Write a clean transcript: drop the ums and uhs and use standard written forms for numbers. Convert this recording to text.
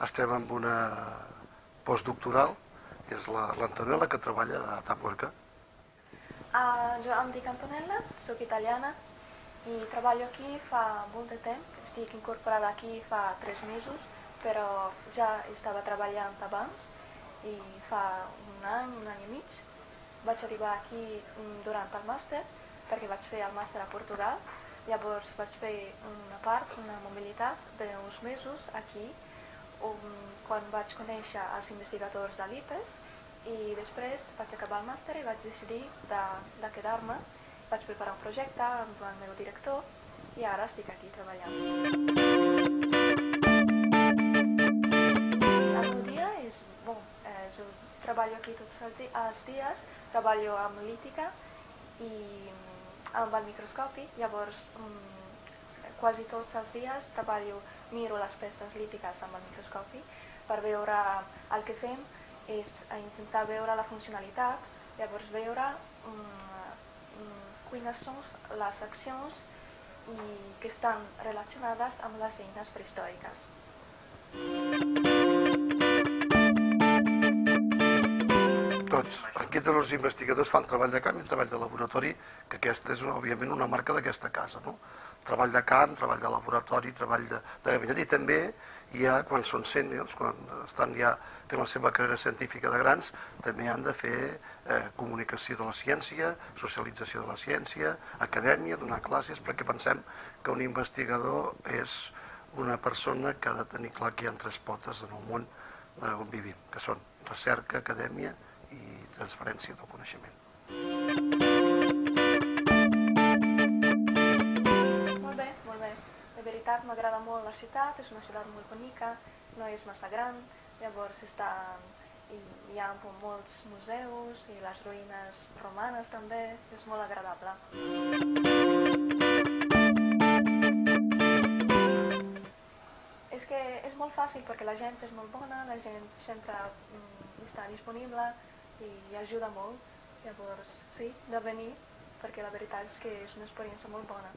estem amb una postdoctoral, és l'Antonella, que treballa a Tapuerca. Jo em dic Antonella, soc italiana i treballo aquí fa molt de temps. Estic incorporada aquí fa 3 mesos, però ja estava treballant abans i fa un any i mig. Vaig arribar aquí durant el màster, perquè vaig fer el màster a Portugal. Llavors vaig fer una mobilitat d'uns mesos aquí, quan vaig conèixer els investigadors de l'IPES, i després vaig acabar el màster i vaig decidir de quedar-me. Vaig preparar un projecte amb el meu director i ara estic aquí treballant. El meu dia és bo. Jo treballo aquí tots els dies, treballo amb lítica i amb el microscopi. Llavors quasi tots els dies miro les peces lítiques amb el microscopi per veure el que fem. És intentar veure la funcionalitat, llavors veure quines són les accions que estan relacionades amb les eines prehistòriques. Tots. Aquí tots els investigadors fan treball de camp i treball de laboratori, que aquesta és, òbviament, una marca d'aquesta casa, no? Treball de camp, treball de laboratori, treball de gabinet, i també hi ha, quan són sèniors, quan estan ja fent la seva carrera científica de grans, també han de fer comunicació de la ciència, socialització de la ciència, acadèmia, donar classes, perquè pensem que un investigador és una persona que ha de tenir clar que hi ha 3 potes en el món on vivim, que són recerca, acadèmia i transferència del coneixement. Molt bé. De veritat m'agrada molt la ciutat, és una ciutat molt bonica, no és massa gran, llavors hi ha molts museus i les ruïnes romanes també, és molt agradable. És que és molt fàcil perquè la gent és molt bona, la gent sempre està disponible i ajuda molt. Llavors, sí, de venir, perquè la veritat és que és una experiència molt bona.